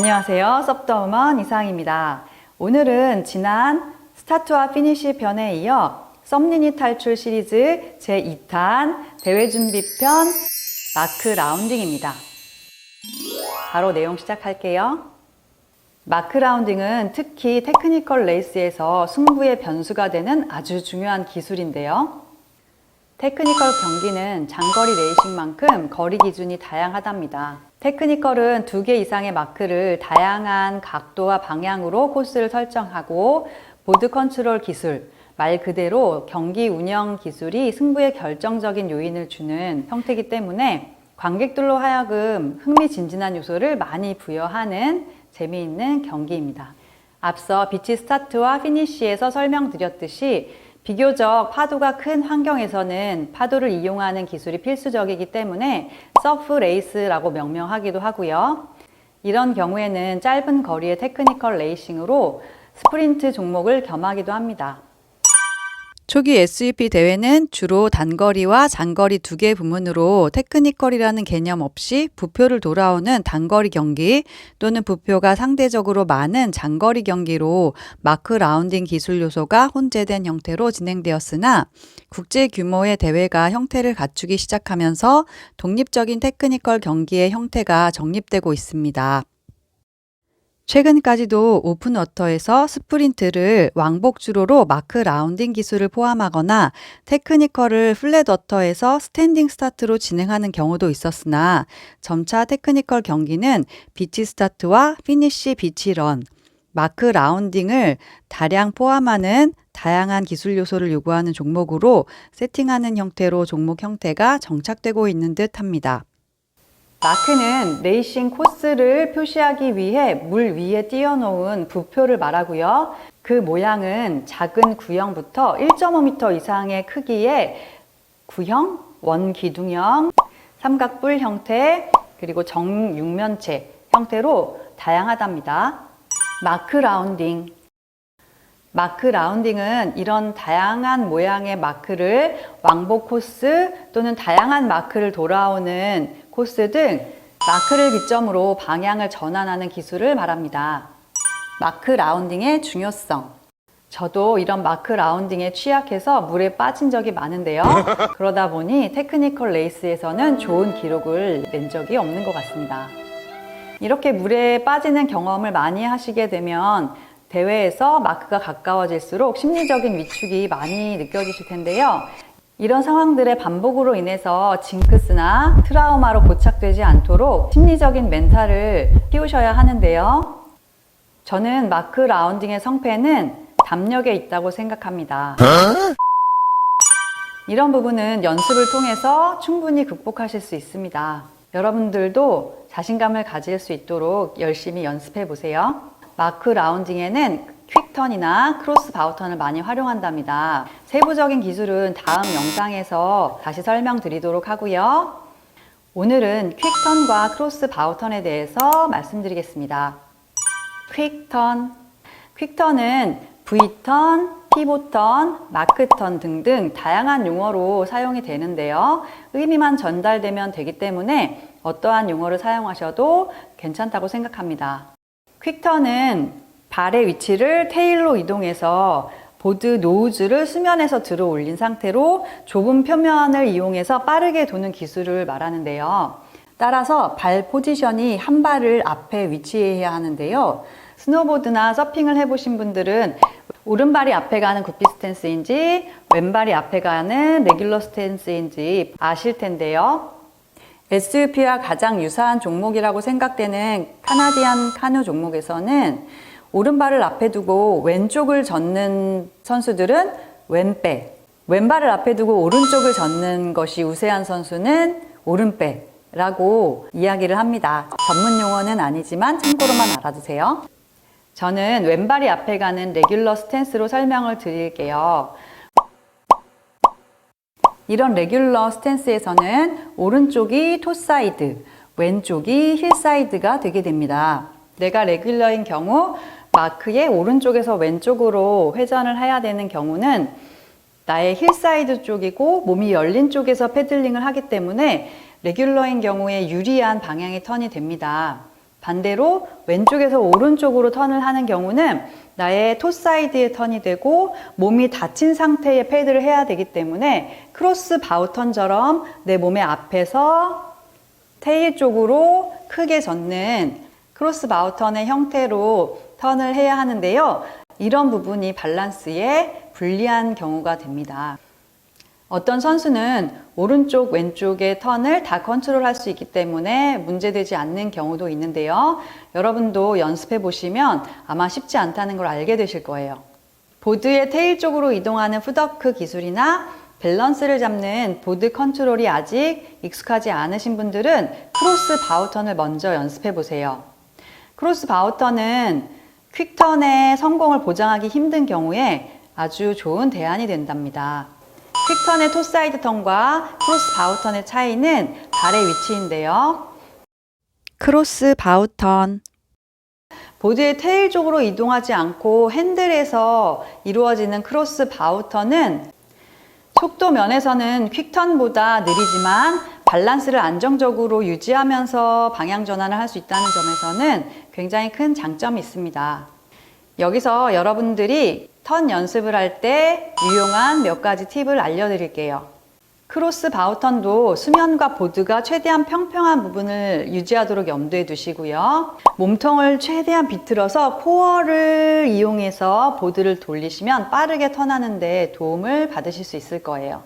안녕하세요. 섭더우먼 이상입니다. 오늘은 지난 스타트와 피니시 편에 이어 썸니니 탈출 시리즈 제2탄 대회 준비편 마크 라운딩입니다. 바로 내용 시작할게요. 마크 라운딩은 특히 테크니컬 레이스에서 승부의 변수가 되는 아주 중요한 기술인데요. 테크니컬 경기는 장거리 레이싱만큼 거리 기준이 다양하답니다. 테크니컬은 2개 이상의 마크를 다양한 각도와 방향으로 코스를 설정하고 보드 컨트롤 기술, 말 그대로 경기 운영 기술이 승부에 결정적인 요인을 주는 형태이기 때문에 관객들로 하여금 흥미진진한 요소를 많이 부여하는 재미있는 경기입니다. 앞서 비치 스타트와 피니시에서 설명드렸듯이 비교적 파도가 큰 환경에서는 파도를 이용하는 기술이 필수적이기 때문에 서프 레이스라고 명명하기도 하고요. 이런 경우에는 짧은 거리의 테크니컬 레이싱으로 스프린트 종목을 겸하기도 합니다. 초기 SUP 대회는 주로 단거리와 장거리 2개 부문으로 테크니컬이라는 개념 없이 부표를 돌아오는 단거리 경기 또는 부표가 상대적으로 많은 장거리 경기로 마크 라운딩 기술 요소가 혼재된 형태로 진행되었으나 국제 규모의 대회가 형태를 갖추기 시작하면서 독립적인 테크니컬 경기의 형태가 정립되고 있습니다. 최근까지도 오픈워터에서 스프린트를 왕복 주로로 마크 라운딩 기술을 포함하거나 테크니컬을 플랫워터에서 스탠딩 스타트로 진행하는 경우도 있었으나 점차 테크니컬 경기는 비치 스타트와 피니시 비치런, 마크 라운딩을 다량 포함하는 다양한 기술 요소를 요구하는 종목으로 세팅하는 형태로 종목 형태가 정착되고 있는 듯 합니다. 마크는 레이싱 코스를 표시하기 위해 물 위에 띄워놓은 부표를 말하고요. 그 모양은 작은 구형부터 1.5m 이상의 크기의 구형, 원기둥형, 삼각뿔 형태, 그리고 정육면체 형태로 다양하답니다. 마크 라운딩. 마크 라운딩은 이런 다양한 모양의 마크를 왕복 코스 또는 다양한 마크를 돌아오는 코스 등 마크를 기점으로 방향을 전환하는 기술을 말합니다. 마크 라운딩의 중요성. 저도 이런 마크 라운딩에 취약해서 물에 빠진 적이 많은데요. 그러다 보니 테크니컬 레이스에서는 좋은 기록을 낸 적이 없는 것 같습니다. 이렇게 물에 빠지는 경험을 많이 하시게 되면 대회에서 마크가 가까워질수록 심리적인 위축이 많이 느껴지실 텐데요. 이런 상황들의 반복으로 인해서 징크스나 트라우마로 고착되지 않도록 심리적인 멘탈을 키우셔야 하는데요. 저는 마크 라운딩의 성패는 담력에 있다고 생각합니다. 이런 부분은 연습을 통해서 충분히 극복하실 수 있습니다. 여러분들도 자신감을 가질 수 있도록 열심히 연습해 보세요. 마크 라운딩에는 퀵턴이나 크로스 바우턴을 많이 활용한답니다. 세부적인 기술은 다음 영상에서 다시 설명드리도록 하고요. 오늘은 퀵턴과 크로스 바우턴에 대해서 말씀드리겠습니다. 퀵턴. 퀵턴은 V턴, 피봇턴, 마크턴 등등 다양한 용어로 사용이 되는데요. 의미만 전달되면 되기 때문에 어떠한 용어를 사용하셔도 괜찮다고 생각합니다. 퀵턴은 발의 위치를 테일로 이동해서 보드 노즈를 수면에서 들어 올린 상태로 좁은 표면을 이용해서 빠르게 도는 기술을 말하는데요. 따라서 발 포지션이 한 발을 앞에 위치해야 하는데요. 스노보드나 서핑을 해보신 분들은 오른발이 앞에 가는 구피 스탠스인지 왼발이 앞에 가는 레귤러 스탠스인지 아실 텐데요. SUP와 가장 유사한 종목이라고 생각되는 카나디안 카누 종목에서는 오른발을 앞에 두고 왼쪽을 젓는 선수들은 왼백, 왼발을 앞에 두고 오른쪽을 젓는 것이 우세한 선수는 오른백라고 이야기를 합니다. 전문 용어는 아니지만 참고로만 알아두세요. 저는 왼발이 앞에 가는 레귤러 스탠스로 설명을 드릴게요. 이런 레귤러 스탠스에서는 오른쪽이 토사이드, 왼쪽이 힐사이드가 되게 됩니다. 내가 레귤러인 경우 마크의 오른쪽에서 왼쪽으로 회전을 해야 되는 경우는 나의 힐사이드 쪽이고 몸이 열린 쪽에서 패들링을 하기 때문에 레귤러인 경우에 유리한 방향의 턴이 됩니다. 반대로 왼쪽에서 오른쪽으로 턴을 하는 경우는 나의 토 사이드의 턴이 되고 몸이 닫힌 상태의 패드를 해야 되기 때문에 크로스 바우 턴처럼 내 몸의 앞에서 테일 쪽으로 크게 젓는 크로스 바우 턴의 형태로 턴을 해야 하는데요. 이런 부분이 밸런스에 불리한 경우가 됩니다. 어떤 선수는 오른쪽, 왼쪽의 턴을 다 컨트롤할 수 있기 때문에 문제되지 않는 경우도 있는데요. 여러분도 연습해 보시면 아마 쉽지 않다는 걸 알게 되실 거예요. 보드의 테일 쪽으로 이동하는 풋워크 기술이나 밸런스를 잡는 보드 컨트롤이 아직 익숙하지 않으신 분들은 크로스 바우 턴을 먼저 연습해 보세요. 크로스 바우 턴은 퀵턴의 성공을 보장하기 힘든 경우에 아주 좋은 대안이 된답니다. 퀵턴의 토사이드 턴과 크로스 바우 턴의 차이는 발의 위치인데요. 크로스 바우 턴. 보드의 테일 쪽으로 이동하지 않고 핸들에서 이루어지는 크로스 바우 턴은 속도 면에서는 퀵턴보다 느리지만 밸런스를 안정적으로 유지하면서 방향 전환을 할 수 있다는 점에서는 굉장히 큰 장점이 있습니다. 여기서 여러분들이 턴 연습을 할 때 유용한 몇 가지 팁을 알려드릴게요. 크로스 바우 턴도 수면과 보드가 최대한 평평한 부분을 유지하도록 염두에 두시고요. 몸통을 최대한 비틀어서 코어를 이용해서 보드를 돌리시면 빠르게 턴하는 데 도움을 받으실 수 있을 거예요.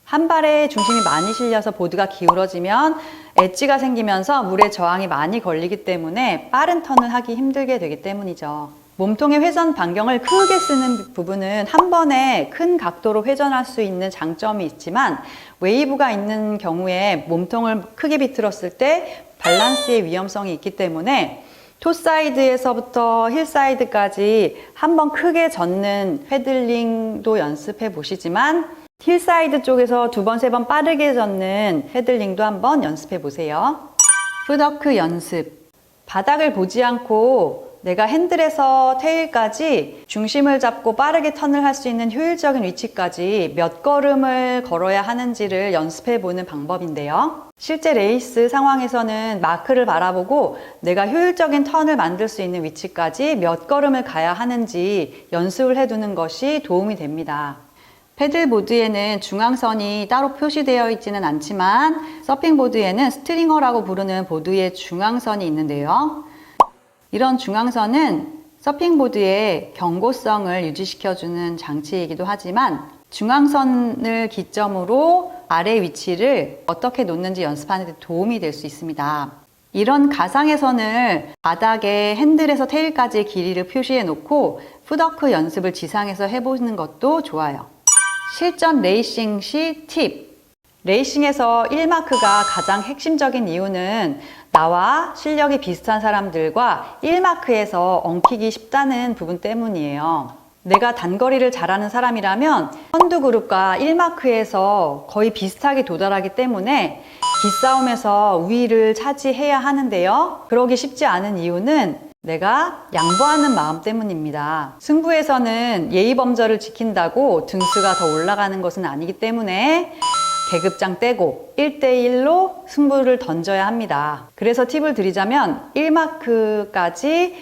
한 발에 중심이 많이 실려서 보드가 기울어지면 엣지가 생기면서 물에 저항이 많이 걸리기 때문에 빠른 턴을 하기 힘들게 되기 때문이죠. 몸통의 회전 반경을 크게 쓰는 부분은 한 번에 큰 각도로 회전할 수 있는 장점이 있지만 웨이브가 있는 경우에 몸통을 크게 비틀었을 때 밸런스의 위험성이 있기 때문에 토 사이드에서부터 힐 사이드까지 한 번 크게 젓는 패들링도 연습해 보시지만 힐 사이드 쪽에서 두 번, 세 번 빠르게 젓는 패들링도 한번 연습해 보세요. 풋워크 연습. 바닥을 보지 않고 내가 핸들에서 테일까지 중심을 잡고 빠르게 턴을 할 수 있는 효율적인 위치까지 몇 걸음을 걸어야 하는지를 연습해 보는 방법인데요. 실제 레이스 상황에서는 마크를 바라보고 내가 효율적인 턴을 만들 수 있는 위치까지 몇 걸음을 가야 하는지 연습을 해두는 것이 도움이 됩니다. 패들보드에는 중앙선이 따로 표시되어 있지는 않지만 서핑보드에는 스트링어라고 부르는 보드의 중앙선이 있는데요. 이런 중앙선은 서핑보드의 경고성을 유지시켜주는 장치이기도 하지만 중앙선을 기점으로 아래 위치를 어떻게 놓는지 연습하는 데 도움이 될 수 있습니다. 이런 가상의 선을 바닥에 핸들에서 테일까지의 길이를 표시해 놓고 풋워크 연습을 지상에서 해보는 것도 좋아요. 실전 레이싱 시 팁. 레이싱에서 1마크가 가장 핵심적인 이유는 나와 실력이 비슷한 사람들과 1마크에서 엉키기 쉽다는 부분 때문이에요. 내가 단거리를 잘하는 사람이라면 선두 그룹과 1마크에서 거의 비슷하게 도달하기 때문에 기싸움에서 우위를 차지해야 하는데요. 그러기 쉽지 않은 이유는 내가 양보하는 마음 때문입니다. 승부에서는 예의 범절을 지킨다고 등수가 더 올라가는 것은 아니기 때문에 계급장 떼고 1대1로 승부를 던져야 합니다. 그래서 팁을 드리자면 1마크까지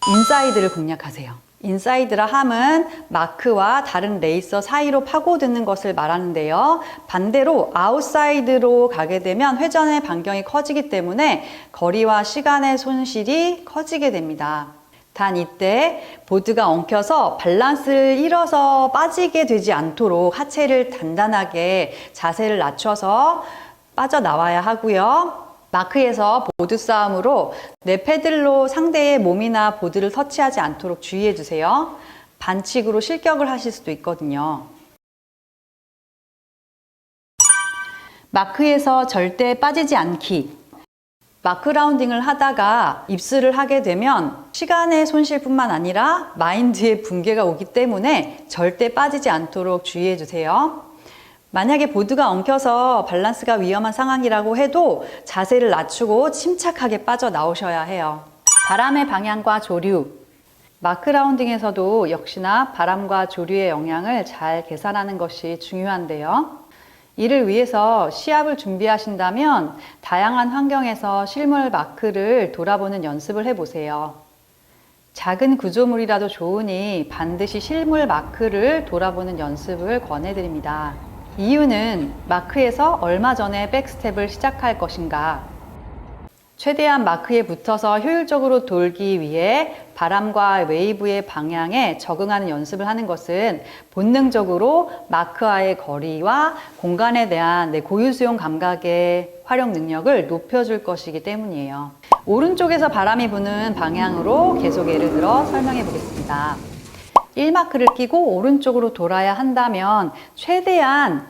인사이드를 공략하세요. 인사이드라 함은 마크와 다른 레이서 사이로 파고드는 것을 말하는데요. 반대로 아웃사이드로 가게 되면 회전의 반경이 커지기 때문에 거리와 시간의 손실이 커지게 됩니다. 단 이때 보드가 엉켜서 밸런스를 잃어서 빠지게 되지 않도록 하체를 단단하게 자세를 낮춰서 빠져나와야 하고요. 마크에서 보드 싸움으로 내 패들로 상대의 몸이나 보드를 터치하지 않도록 주의해 주세요. 반칙으로 실격을 하실 수도 있거든요. 마크에서 절대 빠지지 않기. 마크 라운딩을 하다가 입스를 하게 되면 시간의 손실뿐만 아니라 마인드의 붕괴가 오기 때문에 절대 빠지지 않도록 주의해 주세요. 만약에 보드가 엉켜서 밸런스가 위험한 상황이라고 해도 자세를 낮추고 침착하게 빠져나오셔야 해요. 바람의 방향과 조류. 마크 라운딩에서도 역시나 바람과 조류의 영향을 잘 계산하는 것이 중요한데요. 이를 위해서 시합을 준비하신다면 다양한 환경에서 실물 마크를 돌아보는 연습을 해보세요. 작은 구조물이라도 좋으니 반드시 실물 마크를 돌아보는 연습을 권해드립니다. 이유는 마크에서 얼마 전에 백스텝을 시작할 것인가, 최대한 마크에 붙어서 효율적으로 돌기 위해 바람과 웨이브의 방향에 적응하는 연습을 하는 것은 본능적으로 마크와의 거리와 공간에 대한 내 고유수용 감각의 활용 능력을 높여줄 것이기 때문이에요. 오른쪽에서 바람이 부는 방향으로 계속 예를 들어 설명해 보겠습니다. 1마크를 끼고 오른쪽으로 돌아야 한다면 최대한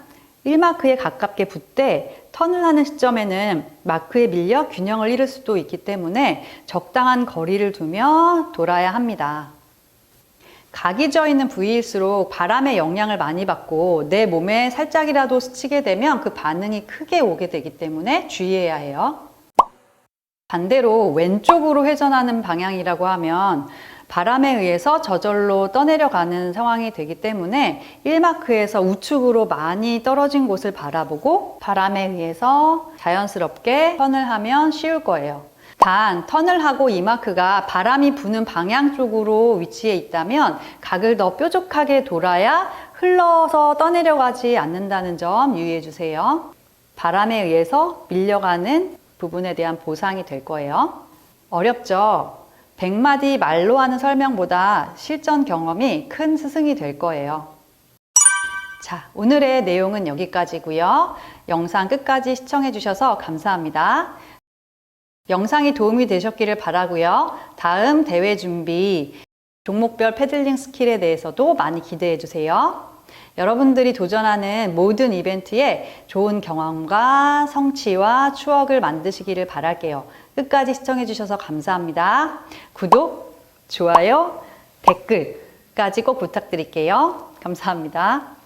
1마크에 가깝게 붙되 턴을 하는 시점에는 마크에 밀려 균형을 잃을 수도 있기 때문에 적당한 거리를 두며 돌아야 합니다. 각이 져 있는 부위일수록 바람의 영향을 많이 받고 내 몸에 살짝이라도 스치게 되면 그 반응이 크게 오게 되기 때문에 주의해야 해요. 반대로 왼쪽으로 회전하는 방향이라고 하면 바람에 의해서 저절로 떠내려가는 상황이 되기 때문에 1마크에서 우측으로 많이 떨어진 곳을 바라보고 바람에 의해서 자연스럽게 턴을 하면 쉬울 거예요. 단 턴을 하고 2마크가 바람이 부는 방향 쪽으로 위치해 있다면 각을 더 뾰족하게 돌아야 흘러서 떠내려가지 않는다는 점 유의해 주세요. 바람에 의해서 밀려가는 부분에 대한 보상이 될 거예요. 어렵죠? 100마디 말로 하는 설명보다 실전 경험이 큰 스승이 될 거예요. 자, 오늘의 내용은 여기까지고요. 영상 끝까지 시청해 주셔서 감사합니다. 영상이 도움이 되셨기를 바라고요. 다음 대회 준비, 종목별 패들링 스킬에 대해서도 많이 기대해 주세요. 여러분들이 도전하는 모든 이벤트에 좋은 경험과 성취와 추억을 만드시기를 바랄게요. 끝까지 시청해 주셔서 감사합니다. 구독, 좋아요, 댓글까지 꼭 부탁드릴게요. 감사합니다.